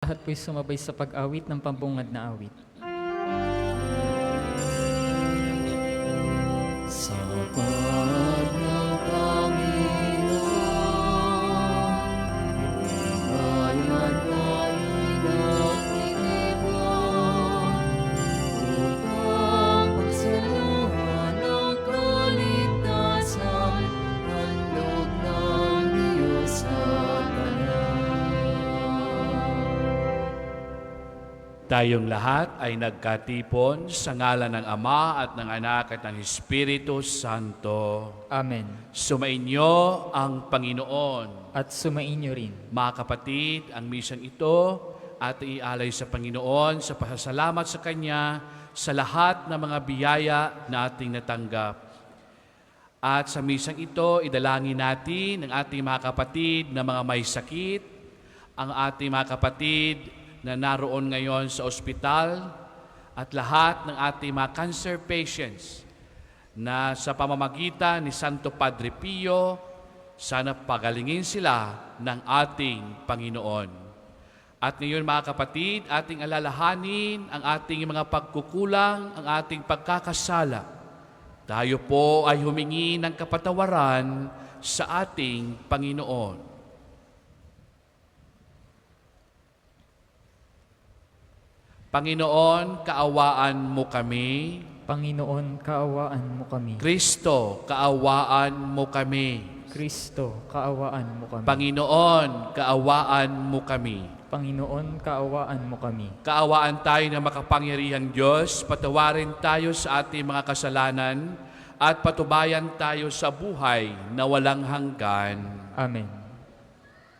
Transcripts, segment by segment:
Lahat po'y sumabay sa pag-awit ng pambungad na awit. Sapat na Panginoon, bayan namin ang iniwan, upang pagsaluhan ang kaligtasan, handog ng Diyos sa tanan. Tayong lahat ay nagkatipon sa ngalan ng Ama at ng Anak at ng Espiritu Santo. Amen. Sumainyo ang Panginoon. At sumainyo rin. Mga kapatid, ang misang ito at ialay sa Panginoon sa pasasalamat sa Kanya sa lahat ng mga biyaya na ating natanggap. At sa misang ito, idalangin natin ang ating mga kapatid na mga may sakit, ang ating mga kapatid na naroon ngayon sa ospital at lahat ng ating mga cancer patients na sa pamamagitan ni Santo Padre Pio, sana pagalingin sila ng ating Panginoon. At ngayon mga kapatid, ating alalahanin ang ating mga pagkukulang, ang ating pagkakasala. Tayo po ay humingi ng kapatawaran sa ating Panginoon. Panginoon, kaawaan mo kami. Panginoon, kaawaan mo kami. Kristo, kaawaan mo kami. Kristo, kaawaan mo kami. Panginoon, kaawaan mo kami. Panginoon, kaawaan mo kami. Kaawaan tayo ng makapangyarihang Diyos, patawarin tayo sa ating mga kasalanan, at patubayan tayo sa buhay na walang hanggan. Amen.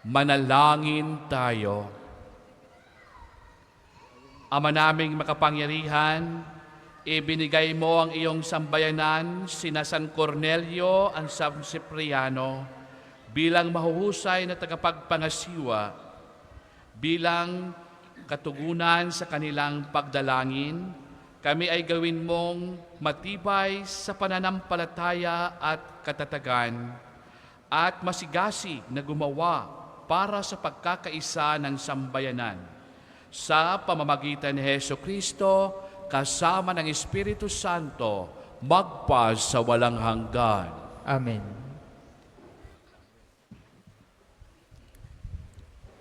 Manalangin tayo. Ama naming makapangyarihan, ibinigay mo ang iyong sambayanan, sina San Cornelio at San Cipriano, bilang mahuhusay na tagapagpangasiwa, bilang katugunan sa kanilang pagdalangin. Kami ay gawin mong matibay sa pananampalataya at katatagan, at masigasig na gumawa para sa pagkakaisa ng sambayanan. Sa pamamagitan ni Jesucristo, kasama ng Espiritu Santo, magpas sa walang hanggan. Amen.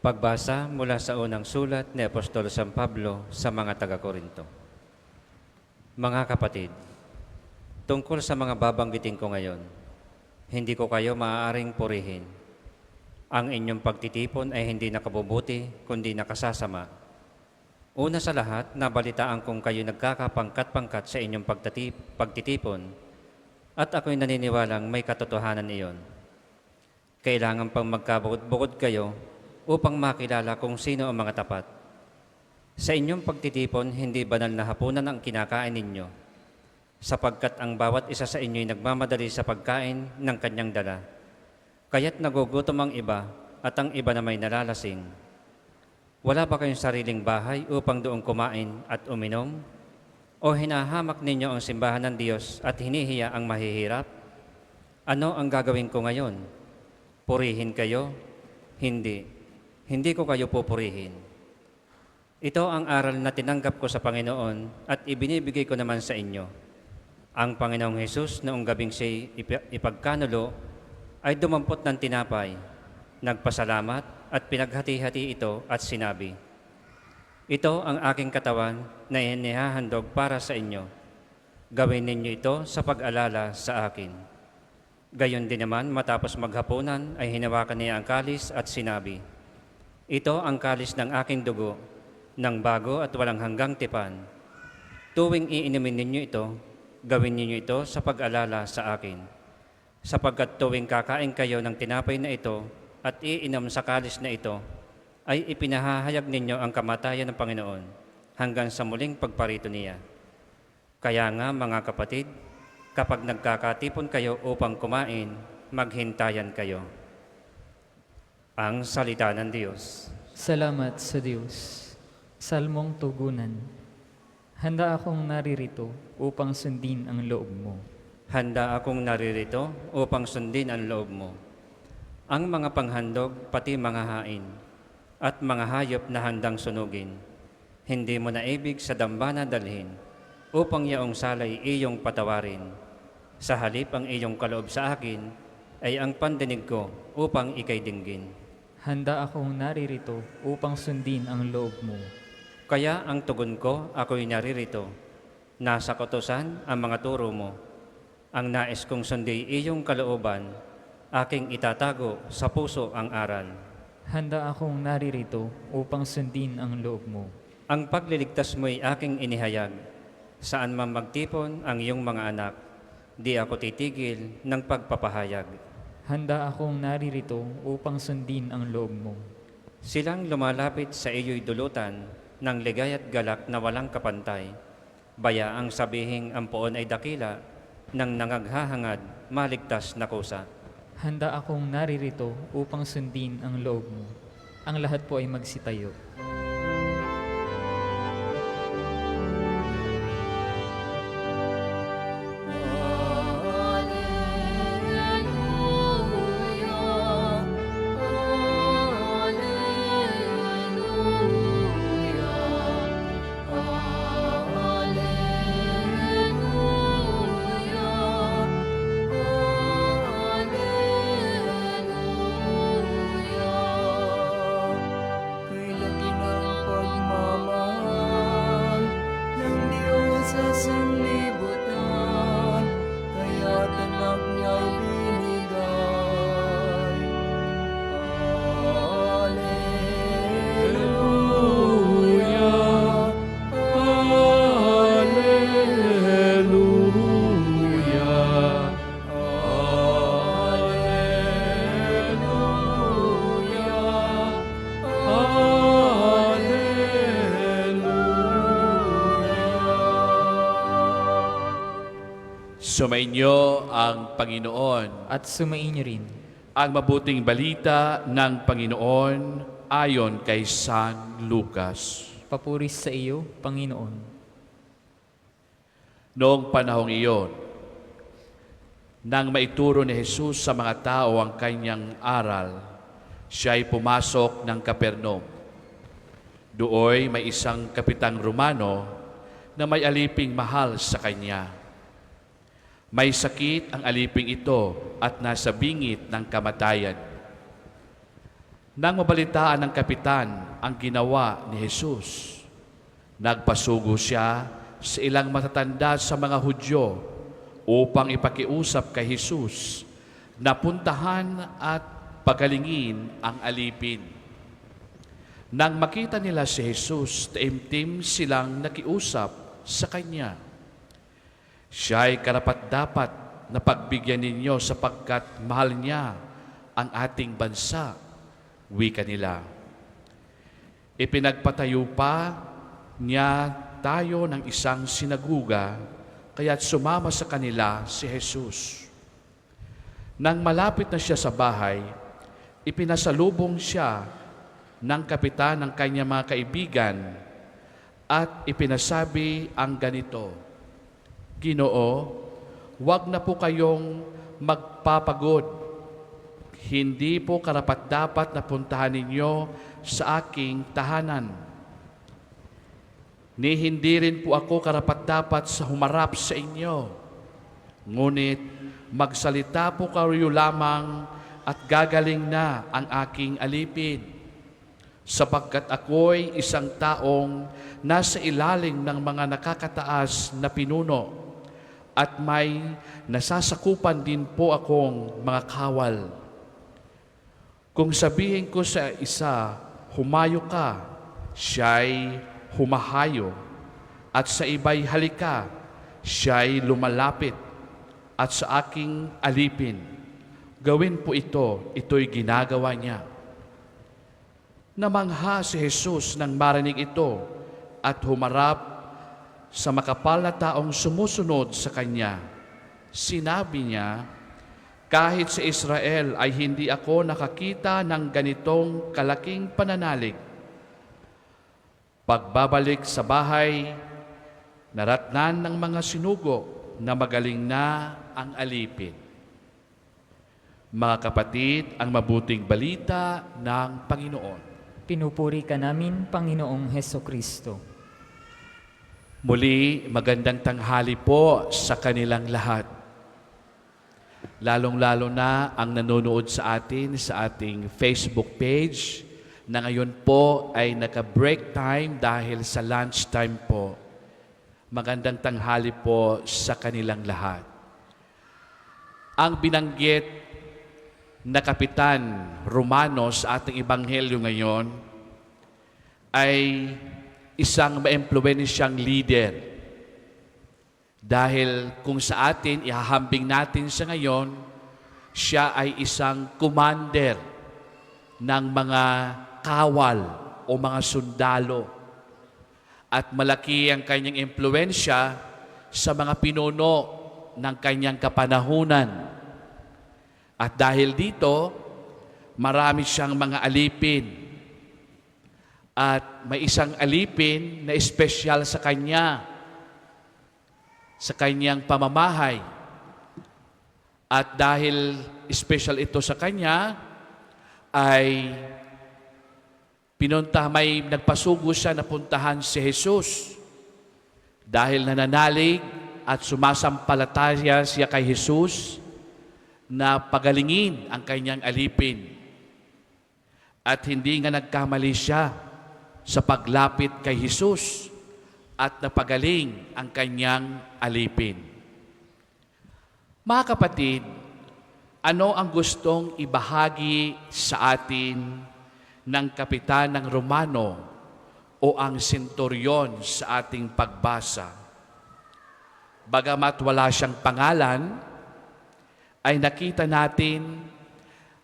Pagbasa mula sa unang sulat ni Apostol San Pablo sa mga taga-Korinto. Mga kapatid, tungkol sa mga babanggitin ko ngayon, hindi ko kayo maaaring purihin. Ang inyong pagtitipon ay hindi nakabubuti, kundi nakasasama. Una sa lahat, nabalitaan kong kayo nagkakapangkat-pangkat sa inyong pagtitipon, at ako'y naniniwalang may katotohanan iyon. Kailangan pang magkabukod-bukod kayo upang makilala kung sino ang mga tapat. Sa inyong pagtitipon, hindi banal na hapunan ang kinakain ninyo, sapagkat ang bawat isa sa inyo'y nagmamadali sa pagkain ng kanyang dala. Kaya't nagugutom ang iba at ang iba na may nalalasing. Wala ba kayong sariling bahay upang doon kumain at uminom? O hinahamak ninyo ang simbahan ng Diyos at hinihiya ang mahihirap? Ano ang gagawin ko ngayon? Purihin kayo? Hindi. Hindi ko kayo pupurihin. Ito ang aral na tinanggap ko sa Panginoon at ibinibigay ko naman sa inyo. Ang Panginoong Hesus noong gabing siya'y ipagkanulo ay dumampot ng tinapay, nagpasalamat at pinaghati-hati ito at sinabi, "Ito ang aking katawan na inihahandog para sa inyo. Gawin ninyo ito sa pag-alala sa akin." Gayon din naman, matapos maghapunan ay hinawakan niya ang kalis at sinabi, "Ito ang kalis ng aking dugo, ng bago at walang hanggang tipan. Tuwing iinumin ninyo ito, gawin ninyo ito sa pag-alala sa akin. Sapagkat tuwing kakain kayo ng tinapay na ito at iinom sa kalis na ito, ay ipinahahayag ninyo ang kamatayan ng Panginoon hanggang sa muling pagparito niya. Kaya nga mga kapatid, kapag nagkakatipon kayo upang kumain, maghintayan kayo." Ang salita ng Diyos. Salamat sa Diyos. Salmong tugunan. Handa akong naririto upang sundin ang loob mo. Handa akong naririto upang sundin ang loob mo. Ang mga panghandog, pati mga hain, at mga hayop na handang sunugin. Hindi mo naibig sa dambana dalhin, upang yaong salay iyong patawarin. Sa halip ang iyong kaloob sa akin, ay ang pandinig ko upang ikay dinggin. Handa akong naririto upang sundin ang loob mo. Kaya ang tugon ko, ako'y naririto. Nasa kautusan ang mga turo mo. Ang nais kong sundi iyong kalooban, aking itatago sa puso ang aral. Handa akong naririto upang sundin ang loob mo. Ang pagliligtas mo'y aking inihayag. Saan man magtipon ang iyong mga anak, di ako titigil ng pagpapahayag. Handa akong naririto upang sundin ang loob mo. Silang lumalapit sa iyo'y dulutan ng ligaya't galak na walang kapantay. Bayaang sabihing ang poon ay dakila, nang nangaghahangad, maligtas na kusa. Handa akong naririto upang sundin ang loob mo. Ang lahat po ay magsitayo. Kay laki ng pagmamahal ng Diyos sa sanlibutan, kaya't anak niya'y binigay. Alleluia, Alleluia, Alleluia. Sumainyo ang Panginoon. At sumainyo rin. Ang mabuting balita ng Panginoon ayon kay San Lucas. Papuris sa iyo, Panginoon. Noong panahong iyon, nang maituro ni Jesus sa mga tao ang kanyang aral, siya ay pumasok ng Kapernaum. Dooy may isang kapitang Romano na may aliping mahal sa kanya. May sakit ang aliping ito at nasa bingit ng kamatayan. Nang mabalitaan ng kapitan ang ginawa ni Jesus, nagpasugo siya sa ilang matatanda sa mga Hudyo upang ipakiusap kay Jesus na puntahan at pagalingin ang alipin. Nang makita nila si Jesus, taimtim silang nakiusap sa kanya. Siya ay karapat-dapat na pagbigyan ninyo sapagkat mahal niya ang ating bansa, wika nila. Ipinagpatayo pa niya tayo ng isang sinaguga, kaya't sumama sa kanila si Jesus. Nang malapit na siya sa bahay, ipinasalubong siya ng kapitan ng kanyang mga kaibigan at ipinasabi ang ganito, Ginoo, huwag na po kayong magpapagod. Hindi po karapat-dapat na puntahan ninyo sa aking tahanan. Ni hindi rin po ako karapat-dapat sa humarap sa inyo. Ngunit magsalita po kayo lamang at gagaling na ang aking alipin. Sapagkat ako'y isang taong nasa ilalim ng mga nakakataas na pinuno at may nasasakupan din po akong mga kawal. Kung sabihin ko sa isa, humayo ka, siya'y humahayo, at sa iba'y halika, siya'y lumalapit, at sa aking alipin, gawin po ito'y ginagawa niya. Namangha si Jesus nang marinig ito at humarap sa makapal na taong sumusunod sa kanya. Sinabi niya, kahit sa Israel ay hindi ako nakakita ng ganitong kalaking pananalig. Pagbabalik sa bahay, naratnan ng mga sinugo na magaling na ang alipin. Mga kapatid, ang mabuting balita ng Panginoon. Pinupuri ka namin, Panginoong Heso Kristo. Muli, magandang tanghali po sa kanilang lahat. Lalong-lalo na ang nanonood sa atin sa ating Facebook page na ngayon po ay naka-break time dahil sa lunch time po. Magandang tanghali po sa kanilang lahat. Ang binanggit na Kapitan Romano sa ating ebanghelyo ngayon ay isang maimpluwensyang leader. Dahil kung sa atin, ihahambing natin siya ngayon, siya ay isang commander ng mga kawal o mga sundalo. At malaki ang kanyang impluwensya sa mga pinuno ng kanyang kapanahunan. At dahil dito, marami siyang mga alipin. At may isang alipin na espesyal sa kanya, sa kanyang pamamahay. At dahil espesyal ito sa kanya, ay may nagpasugo siya na puntahan si Jesus. Dahil nananalig at sumasampalataya siya kay Jesus, na pagalingin ang kanyang alipin. At hindi nga nagkamali siya sa paglapit kay Jesus at napagaling ang kanyang alipin. Mga kapatid, ano ang gustong ibahagi sa atin ng Kapitan ng Romano o ang senturyon sa ating pagbasa? Bagamat wala siyang pangalan, ay nakita natin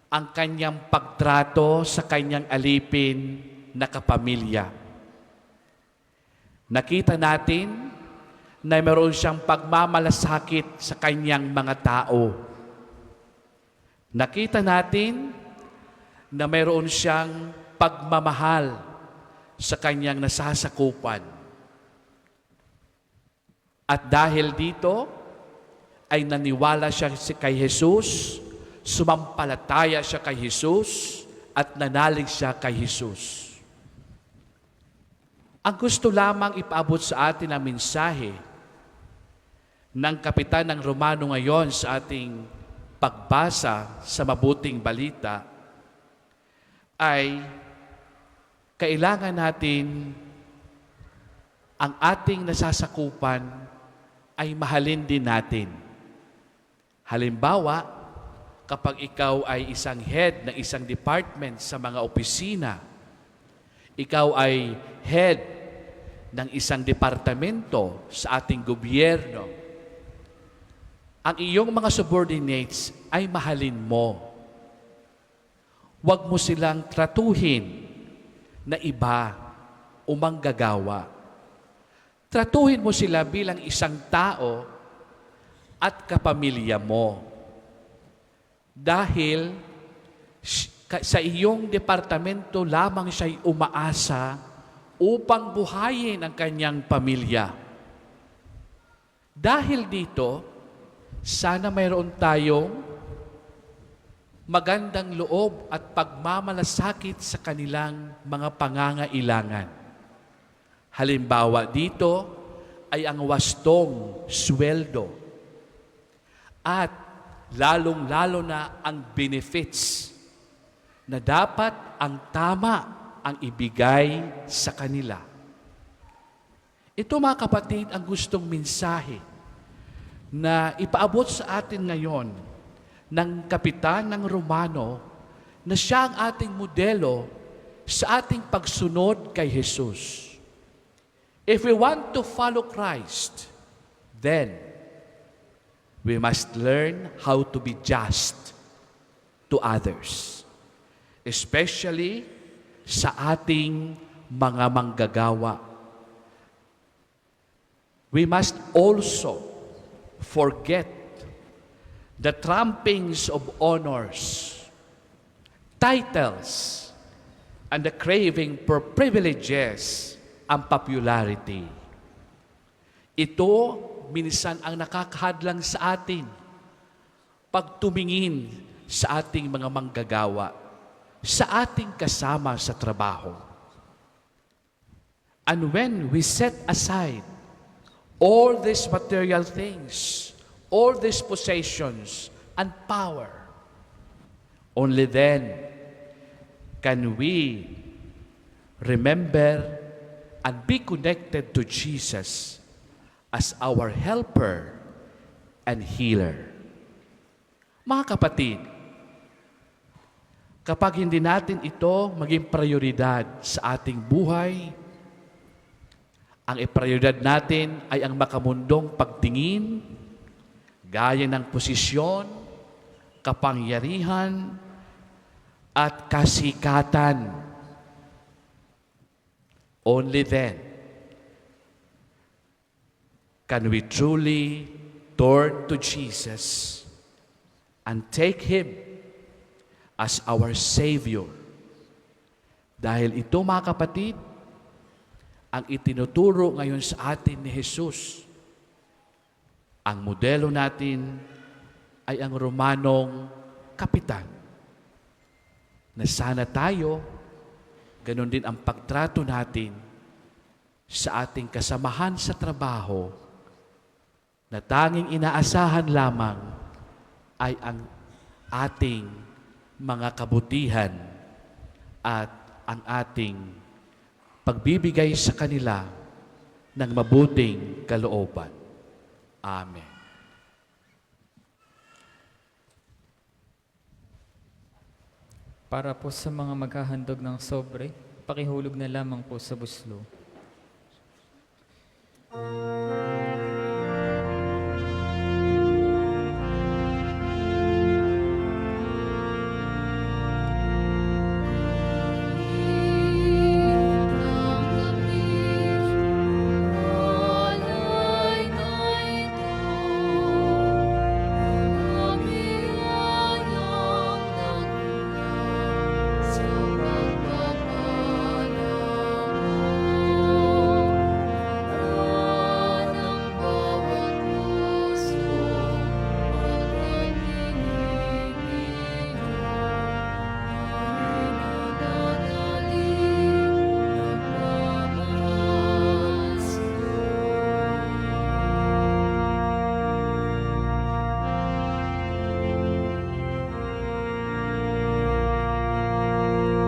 ang kanyang pagtrato sa kanyang alipin na kapamilya. Nakita natin na mayroon siyang pagmamalasakit sa kanyang mga tao. Nakita natin na mayroon siyang pagmamahal sa kanyang nasasakupan. At dahil dito, ay naniwala siya kay Jesus, sumampalataya siya kay Jesus, at nanalig siya kay Jesus. Ang gusto lamang ipaabot sa atin ang mensahe ng Kapitan ng Romano ngayon sa ating pagbasa sa mabuting balita ay kailangan natin ang ating nasasakupan ay mahalin din natin. Halimbawa, kapag ikaw ay isang head ng isang department sa mga opisina, ikaw ay head ng isang departamento sa ating gobyerno, ang iyong mga subordinates ay mahalin mo. Huwag mo silang tratuhin na iba o manggagawa. Tratuhin mo sila bilang isang tao at kapamilya mo. Dahil sa iyong departamento lamang siya'y umaasa upang buhayin ang kanyang pamilya. Dahil dito, sana mayroon tayong magandang loob at pagmamalasakit sa kanilang mga pangangailangan. Halimbawa dito ay ang wastong sweldo at lalong-lalo na ang benefits na dapat ang tama ang ibigay sa kanila. Ito mga kapatid ang gustong mensahe na ipaabot sa atin ngayon ng Kapitan ng Romano na siya ang ating modelo sa ating pagsunod kay Jesus. If we want to follow Christ, then we must learn how to be just to others, especially sa ating mga manggagawa. We must also forget the trappings of honors, titles, and the craving for privileges and popularity. Ito minsan ang nakakahadlang sa atin pag tumingin sa ating mga manggagawa, sa ating kasama sa trabaho. And when we set aside all these material things, all these possessions and power, only then can we remember and be connected to Jesus as our helper and healer. Mga kapatid, kapag hindi natin ito maging prioridad sa ating buhay, ang prioridad natin ay ang makamundong pagtingin, gaya ng posisyon, kapangyarihan, at kasikatan. Only then can we truly turn to Jesus and take Him as our Savior. Dahil ito, mga kapatid, ang itinuturo ngayon sa atin ni Jesus. Ang modelo natin ay ang Romanong kapitan, na sana tayo, ganon din ang pagtrato natin sa ating kasamahan sa trabaho, na tanging inaasahan lamang ay ang ating mga kabutihan at ang ating pagbibigay sa kanila ng mabuting kalooban. Amen. Para po sa mga maghahandog ng sobre, pakihulog na lamang po sa buslo.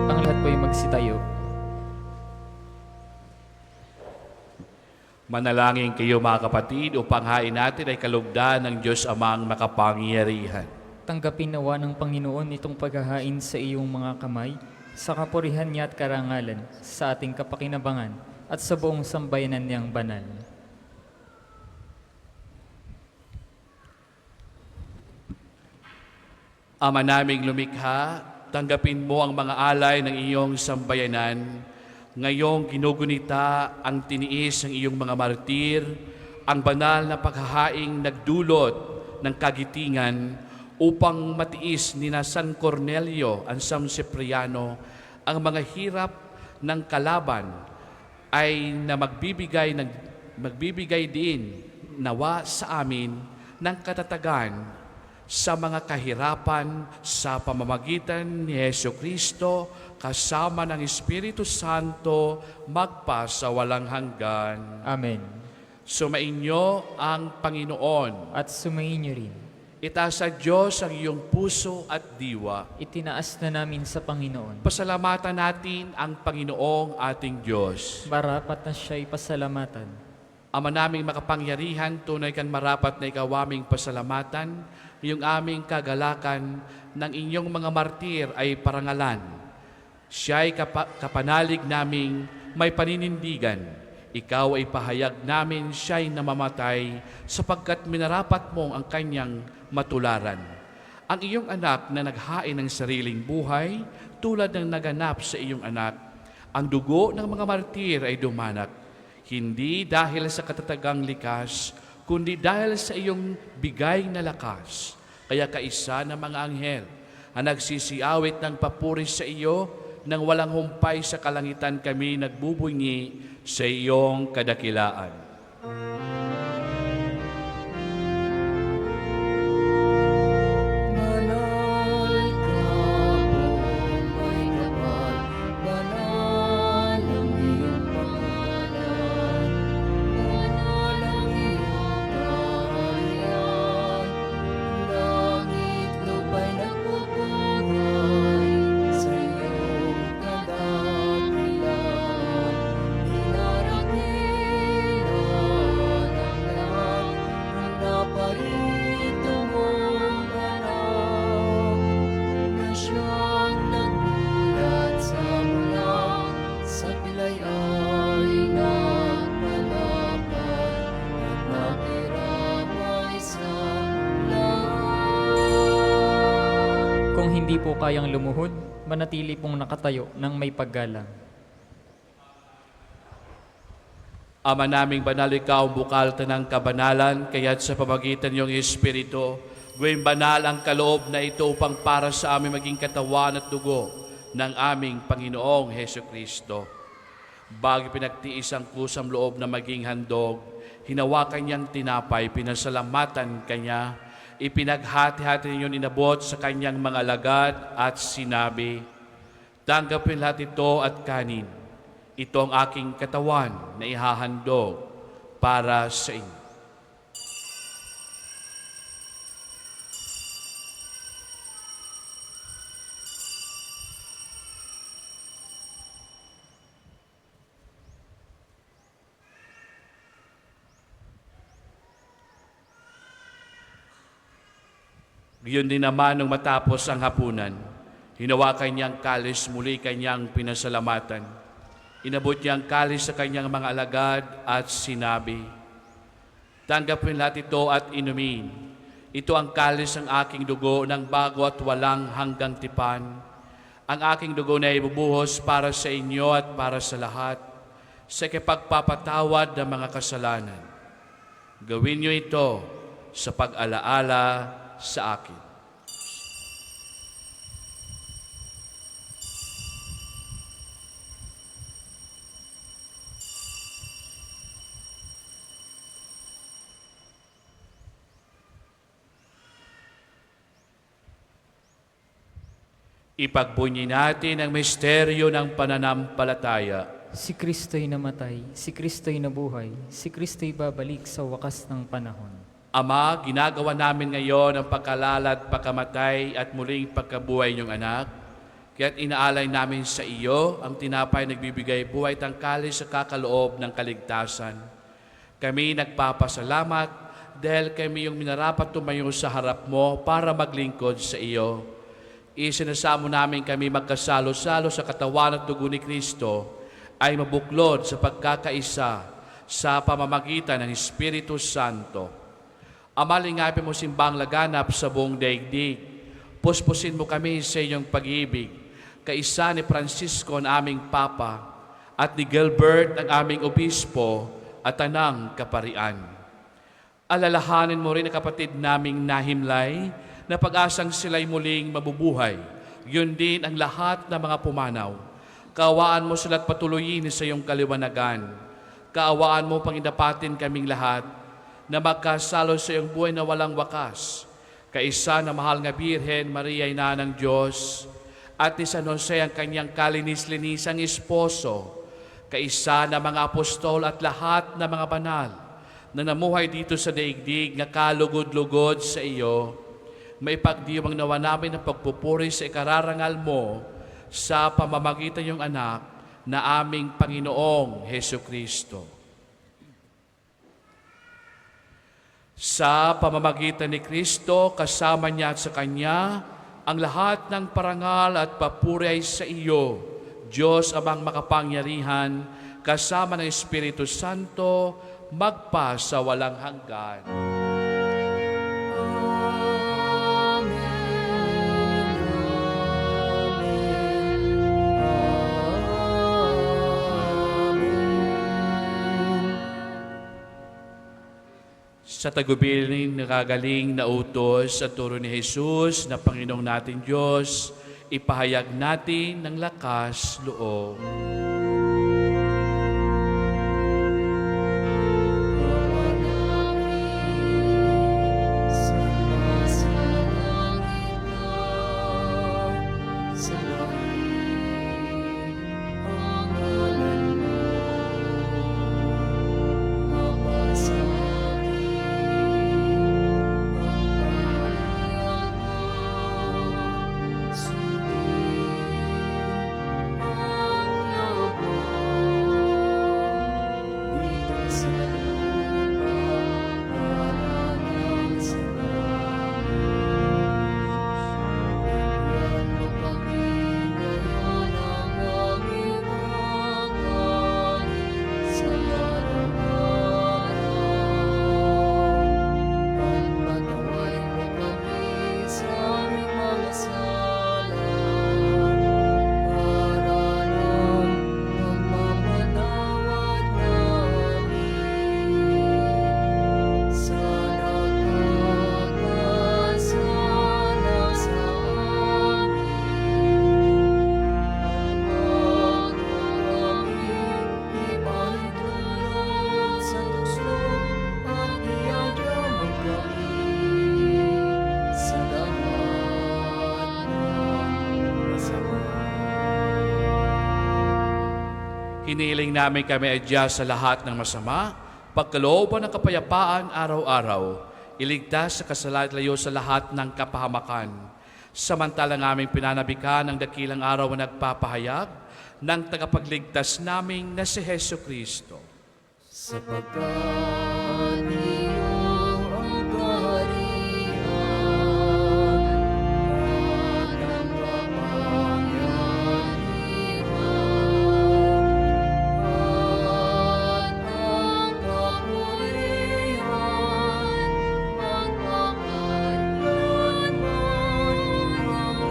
Ang lahat po ay magsitayo. Manalangin kayo, mga kapatid, upang hain natin ay kalugdan ng Diyos Amang makapangyarihan. Tanggapin nawa ng Panginoon itong paghahain sa iyong mga kamay, sa kapurihan niya at karangalan, sa ating kapakinabangan, at sa buong sambayanan niyang banal. Ama naming lumikha, tanggapin mo ang mga alay ng iyong sambayanan. Ngayong ginugunita ang tiniis ng iyong mga martir, ang banal na paghahaing nagdulot ng kagitingan upang matiis ni na San Cornelio ang San Cipriano ang mga hirap ng kalaban ay na magbibigay din nawa sa amin ng katatagan sa mga kahirapan sa pamamagitan ni Hesu Kristo kasama ng Espiritu Santo magpa sa walang hanggan. Amen. Sumainyo ang Panginoon. At sumayin niyo rin. Itaas sa Diyos ang iyong puso at diwa. Itinaas na namin sa Panginoon. Pasalamatan natin ang Panginoong ating Diyos. Marapat na siya'y pasalamatan. Ama naming makapangyarihan, tunay kang marapat na ikaw aming pasalamatan. Yung aming kagalakan ng inyong mga martir ay parangalan. Siya'y kapanalig naming may paninindigan. Ikaw ay pahayag namin siya'y namamatay sapagkat minarapat mo ang kanyang matularan. Ang iyong anak na naghain ng sariling buhay tulad ng naganap sa iyong anak. Ang dugo ng mga martir ay dumanak, hindi dahil sa katatagang likas, kundi dahil sa iyong bigay na lakas. Kaya kaisa ng mga anghel ang nagsisiawit ng papuri sa iyo, nang walang humpay sa kalangitan kami nagbubunyi sa iyong kadakilaan. Manal ka, Po'y ko kayang lumuhod, manatili pong nakatayo ng may paggalang. Ama naming banal, ikaw ang bukal ng kabanalan, kaya't sa pamagitan ng iyong Espiritu, gawing banal ang kaloob na ito upang para sa aming maging katawan at dugo ng aming Panginoong Heso Kristo. Bago pinagtiis ang kusang loob na maging handog, hinawakan niyang tinapay, pinasalamatan kanya, ipinaghati-hati niyo inabot sa kanyang mga alagad at sinabi, "Tanggapin lahat ito at kanin. Ito ang aking katawan na ihahandog para sa inyo." Gayon din naman nung matapos ang hapunan, hinawakan niyang kalis, muli kanyang pinasalamatan. Inabot niya ang kalis sa kanyang mga alagad at sinabi, "Tanggapin lahat ito at inumin. Ito ang kalis ng aking dugo ng bago at walang hanggang tipan. Ang aking dugo na ibubuhos para sa inyo at para sa lahat, sa ikapagpapatawad ng mga kasalanan. Gawin niyo ito sa pag-alaala sa akin." Ipagbunyi natin ang misteryo ng pananampalataya. Si Kristo'y namatay, si Kristo'y nabuhay, si Kristo'y babalik sa wakas ng panahon. Ama, ginagawa namin ngayon ang pagkalala at pagkamatay at muling pagkabuhay niyong anak. Kaya't inaalay namin sa iyo ang tinapay nagbibigay buhay tangkalis sa kakaloob ng kaligtasan. Kami nagpapasalamat dahil kami yung minarapat tumayo sa harap mo para maglingkod sa iyo. Isinasamo namin kami magkasalo-salo sa katawan at dugo ni Kristo ay mabuklod sa pagkakaisa sa pamamagitan ng Espiritu Santo. Ama, lingapin mo simbang laganap sa buong daigdig. Puspusin mo kami sa iyong pag-ibig, kaisa ni Francisco ang aming Papa at ni Gilbert ang aming Obispo at tanang kaparian. Alalahanin mo rin ang kapatid naming nahimlay na pag-asang sila'y muling mabubuhay. Yun din ang lahat ng mga pumanaw. Kaawaan mo sila't patuloyin sa iyong kaliwanagan. Kaawaan mo pangindapatin kaming lahat na magkasalo sa iyong buhay na walang wakas. Kaisa na mahal nga Birhen, Maria, Ina ng Diyos, at ni San Jose ang kanyang kalinis-linisang esposo, kaisa na mga apostol at lahat na mga banal na namuhay dito sa daigdig nga kalugod-lugod sa iyo, maipagdiwang nawa namin ang pagpupuri sa ikararangal mo sa pamamagitan ng anak na aming Panginoong Heso Kristo. Sa pamamagitan ni Kristo, kasama niya at sa Kanya, ang lahat ng parangal at papuri ay sa iyo, Diyos amang makapangyarihan, kasama ng Espiritu Santo, magpa sa walang hanggan. Sa tagubilin nakagaling na utos at turo ni Jesus na Panginoong natin Diyos, ipahayag natin ng lakas loob. Hinihiling namin kami adya sa lahat ng masama, pagkalooban ng kapayapaan araw-araw, iligtas sa kasalanan at layo sa lahat ng kapahamakan. Samantalang aming pinanabikan ang dakilang araw na nagpapahayag ng tagapagligtas naming na si Hesu Kristo. Sapagkat iyo ang kaharian at ang kapangyarihan at ang kapurihan magpakailanman. Amen.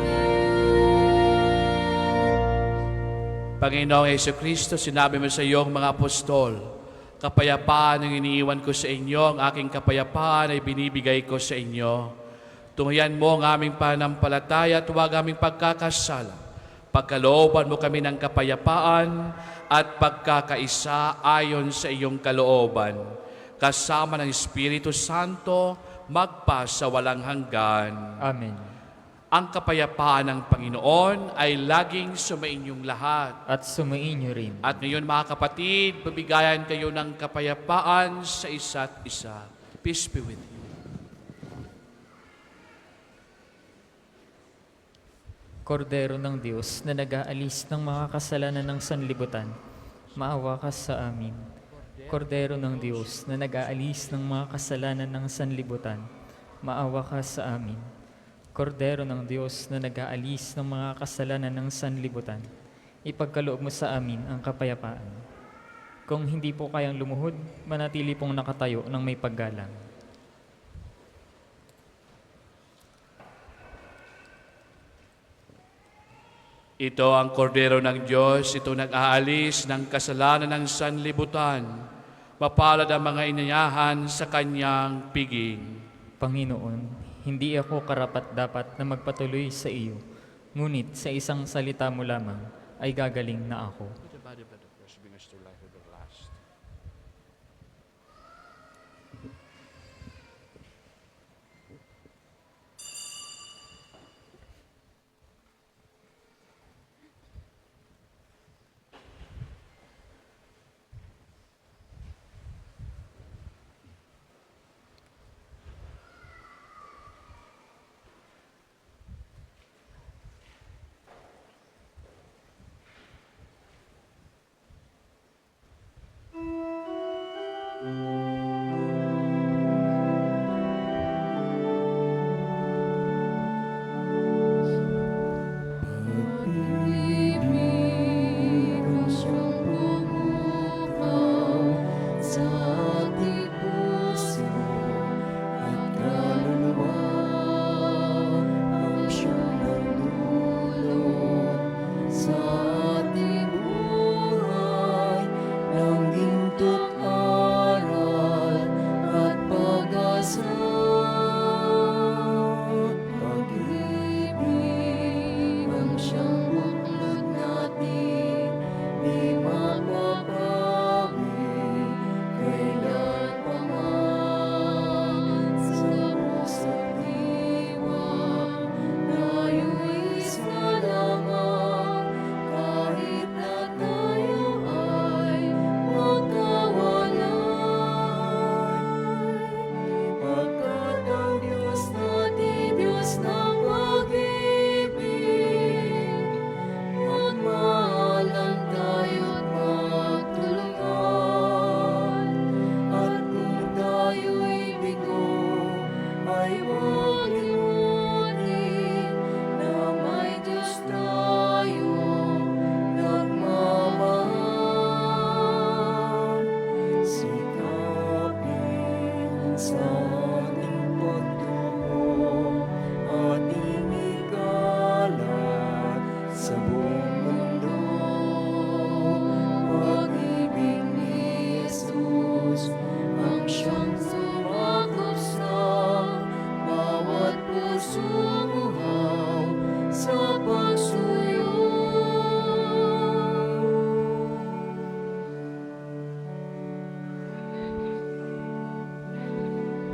Panginoong Hesu Kristo, sinabi mo sa iyong mga apostol, kapayapaan ang iniiwan ko sa inyo, ang aking kapayapaan ay binibigay ko sa inyo. Tunghayan mo ang aming pananampalataya at huwag aming pagkakasala. Pagkalooban mo kami ng kapayapaan at pagkakaisa ayon sa iyong kalooban. Kasama ng Espiritu Santo, magpa sa walang hanggan. Amen. Ang kapayapaan ng Panginoon ay laging sumainyong lahat. At sumainyo rin. At ngayon mga kapatid, babigayan kayo ng kapayapaan sa isa't isa. Peace be with you. Kordero ng Diyos na nag-aalis ng mga kasalanan ng sanlibutan, maawa ka sa amin. Kordero ng Diyos na nag-aalis ng mga kasalanan ng sanlibutan, maawa ka sa amin. Kordero ng Diyos na nag-aalis ng mga kasalanan ng sanlibutan, ipagkaloob mo sa amin ang kapayapaan. Kung hindi po kayang lumuhod, manatili pong nakatayo ng may paggalang. Ito ang kordero ng Diyos, ito nag-aalis ng kasalanan ng sanlibutan. Mapalad ang mga inayahan sa kanyang piging. Panginoon, hindi ako karapat-dapat na magpatuloy sa iyo, ngunit sa isang salita mo lamang ay gagaling na ako. Pag-ibig ang siyang pumukaw sa ating puso at kaluluwa ang siyang nagdulot sa ating buhay ng ginto't aral at pag-asa. Pag-ibig ang siyang buklod natin, di mapapawi kailan pa man. Sa puso't diwa, tayo'y isa lamang, kahit na tayo ay magkawalay. Pagkat ang Diyos natin, Diyos ng pag-ibig, magmahalan tayo't magtulungan. At kung tayo'y bigo, ay huwag limutin na may Diyos tayong nagmamahal. Sikapin sa ating pagtubo, ating ikalat sa buong mundo. Pag-ibig ni Jesus ang siyang sumakop sa bawat pusong uhaw sa pagsuyo.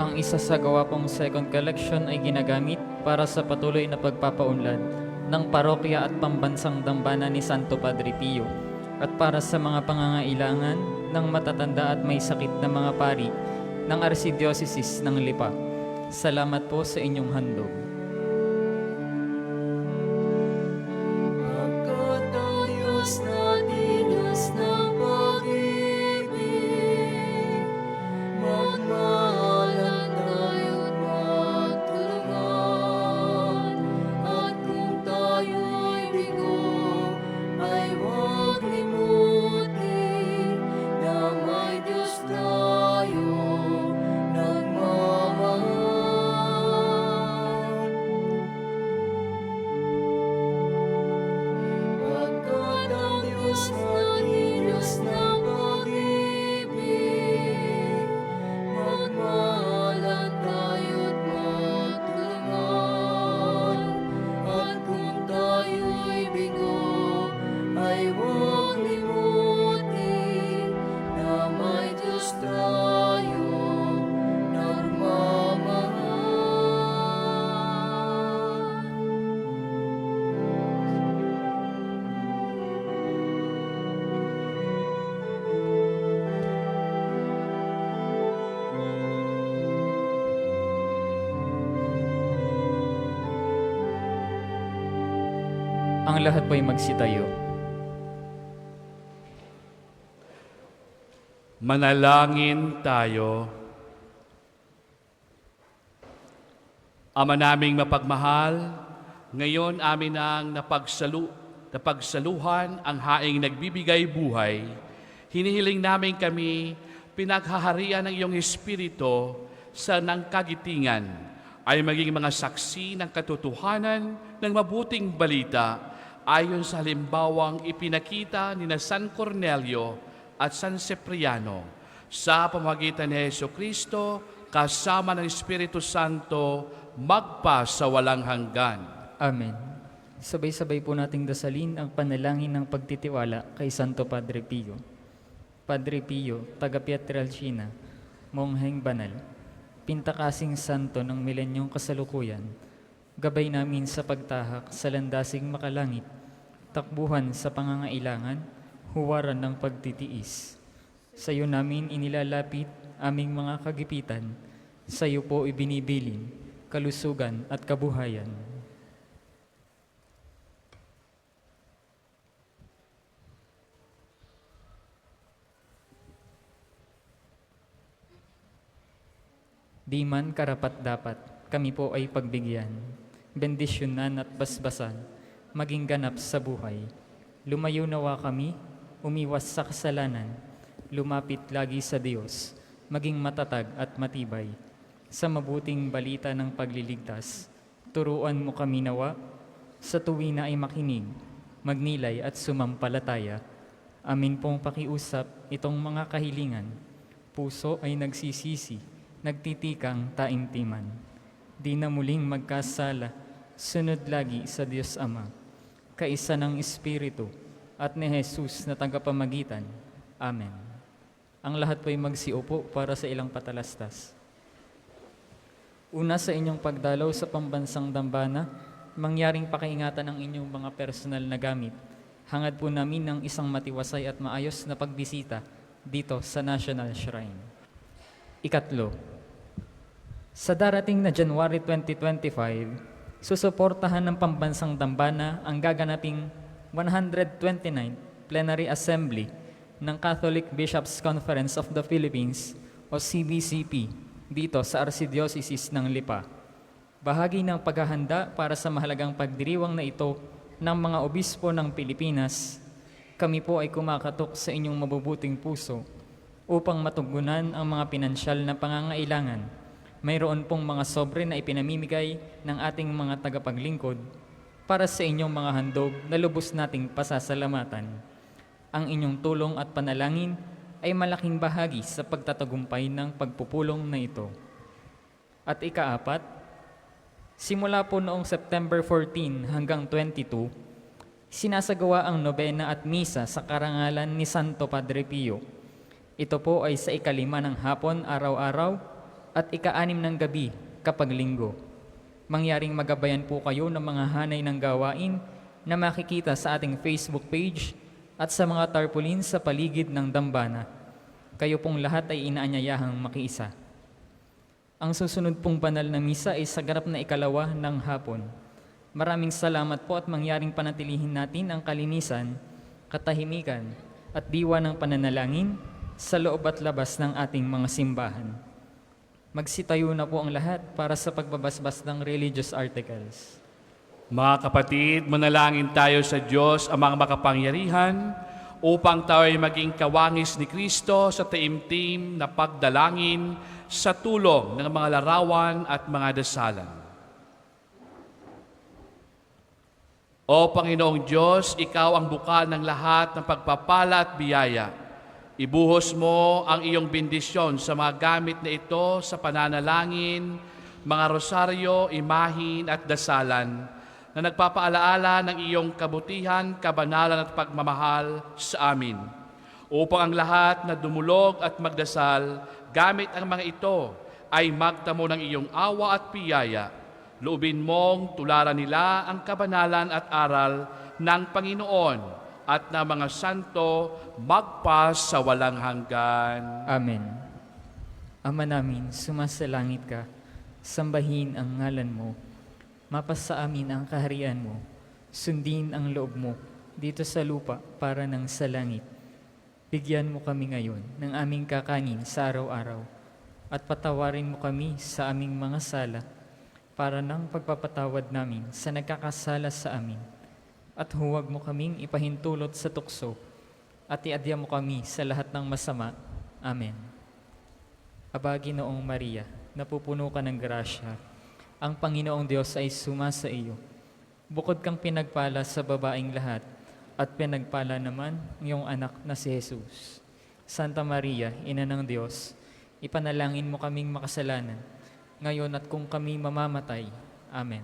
Ang isa sa gawa pong second collection ay ginagamit para sa patuloy na pagpapaunlad ng parokya at pambansang dambana ni Santo Padre Pio at para sa mga pangangailangan ng matatanda at may sakit na mga pari ng Archdiocese ng Lipa. Salamat po sa inyong handog. Pagkat ang Diyos natin, Diyos ng pag-ibig, magmahalan tayo't magtulungan. At kung tayo'y bigo, ay huwag limutin na may Diyos tayong nagmamahal. Pagkat ang Diyos natin, Diyos ng pag-ibig, magmahalan tayo't magtulungan. At kung tayo'y bigo, ay huwag limutin na may Diyos tayong nagmamahal. Ang lahat po'y magsitayo. Manalangin tayo. Ama naming mapagmahal, ngayon amin ang napagsaluhan ang haing nagbibigay buhay. Hinihiling namin kami, pinaghaharian ng iyong Espiritu sa nangkagitingan ay maging mga saksi ng katotohanan ng mabuting balita ayon sa halimbawang ipinakita ni na San Cornelio at San Cipriano sa pamamagitan ni Jesucristo kasama ng Espiritu Santo magpa sa walang hanggan. Amen. Sabay-sabay po nating dasalin ang panalangin ng pagtitiwala kay Santo Padre Pio. Padre Pio, taga Pietrelcina, mongheng banal, pintakasing santo ng milenyong kasalukuyan, gabay namin sa pagtahak sa landasing makalangit, takbuhan sa pangangailangan, huwaran ng pagtitiis. Sa iyo namin inilalapit aming mga kagipitan, sa iyo po ibinibilin, kalusugan at kabuhayan. Di man karapat-dapat, kami po ay pagbigyan, bendisyonan at basbasan, maging ganap sa buhay. Lumayo nawa kami, umiwas sa kasalanan, lumapit lagi sa Diyos, maging matatag at matibay. Sa mabuting balita ng pagliligtas, turuan mo kami nawa, sa tuwi na ay makinig, magnilay at sumampalataya. Amin pong pakiusap itong mga kahilingan. Puso ay nagsisisi, nagtitikang taimtiman. Di na muling magkasala, sunod lagi sa Diyos Ama, kaisa ng Espiritu, at ni Jesus na tagapamagitan. Amen. Ang lahat po'y magsiupo para sa ilang patalastas. Una sa inyong pagdalaw sa pambansang dambana, mangyaring pakiingatan ang inyong mga personal na gamit. Hangad po namin ng isang matiwasay at maayos na pagbisita dito sa National Shrine. Ikatlo, sa darating na January 2025, susuportahan ng pambansang dambana ang gaganaping 129th Plenary Assembly ng Catholic Bishops' Conference of the Philippines o CBCP dito sa Archdiocese ng Lipa. Bahagi ng paghahanda para sa mahalagang pagdiriwang na ito ng mga obispo ng Pilipinas, kami po ay kumakatok sa inyong mabubuting puso upang matugunan ang mga pinansyal na pangangailangan. Mayroon pong mga sobre na ipinamimigay ng ating mga tagapaglingkod para sa inyong mga handog na lubos nating pasasalamatan. Ang inyong tulong at panalangin ay malaking bahagi sa pagtatagumpay ng pagpupulong na ito. At ikaapat, simula po noong September 14 hanggang 22, sinasagawa ang nobena at misa sa karangalan ni Santo Padre Pio. Ito po ay sa ika-5 ng hapon araw-araw at ika-6 ng gabi kapag linggo. Mangyaring magabayan po kayo ng mga hanay ng gawain na makikita sa ating Facebook page at sa mga tarpulin sa paligid ng dambana, kayo pong lahat ay inaanyayahang makiisa. Ang susunod pong banal na misa ay sa ganap na 2 ng hapon. Maraming salamat po at mangyaring panatilihin natin ang kalinisan, katahimikan at diwa ng pananalangin sa loob at labas ng ating mga simbahan. Magsitayo na po ang lahat para sa pagbabasbas ng religious articles. Mga kapatid, manalangin tayo sa Diyos amang makapangyarihan upang tayo ay maging kawangis ni Kristo sa taimtim na pagdalangin sa tulong ng mga larawan at mga dasalan. O Panginoong Diyos, Ikaw ang bukal ng lahat ng pagpapala at biyaya. Ibuhos mo ang iyong bendisyon sa mga gamit na ito sa pananalangin, mga rosaryo, imahin at dasalan na nagpapaalaala ng iyong kabutihan, kabanalan at pagmamahal sa amin. Upang ang lahat na dumulog at magdasal gamit ang mga ito ay magtamo ng iyong awa at biyaya. Loobin mong tularan nila ang kabanalan at aral ng Panginoon at ng mga santo magpas sa walang hanggan. Amen. Ama namin, sumasalangit ka, sambahin ang ngalan mo, mapasa amin ang kaharian mo, sundin ang loob mo dito sa lupa para ng sa langit. Bigyan mo kami ngayon ng aming kakanin sa araw-araw at patawarin mo kami sa aming mga sala para ng pagpapatawad namin sa nagkakasala sa amin. At huwag mo kaming ipahintulot sa tukso at iadya mo kami sa lahat ng masama. Amen. Aba, Ginoong Maria, napupuno ka ng grasya, ang Panginoong Diyos ay sumasa iyo. Bukod kang pinagpala sa babaeng lahat, at pinagpala naman ang iyong anak na si Jesus. Santa Maria, Ina ng Diyos, ipanalangin mo kaming makasalanan, ngayon at kung kami mamamatay. Amen.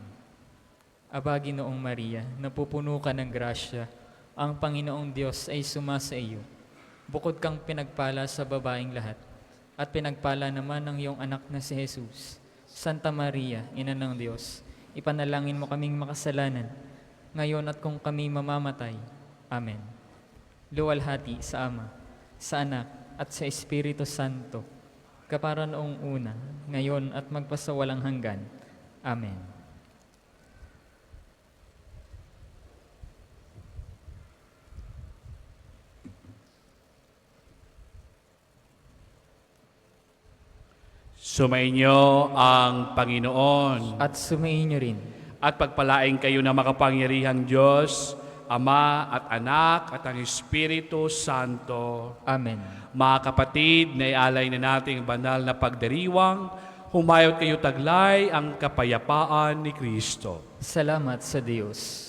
Aba, Ginoong Maria, napupuno ka ng grasya, ang Panginoong Diyos ay sumasa iyo. Bukod kang pinagpala sa babaeng lahat, at pinagpala naman ang iyong anak na si Jesus. Santa Maria, Ina ng Diyos, ipanalangin mo kaming makasalanan, ngayon at kung kami mamamatay. Amen. Luwalhati sa Ama, sa Anak, at sa Espiritu Santo, kapara noong una, ngayon at magpasawalang hanggan. Amen. Sumainyo ang Panginoon At sumainyo rin. at pagpalaing kayo na makapangyarihang Diyos, Ama at Anak at ang Espiritu Santo. Amen. Mga kapatid, naialay na nating banal na pagdiriwang, humayot kayo taglay ang kapayapaan ni Kristo. Salamat sa Diyos.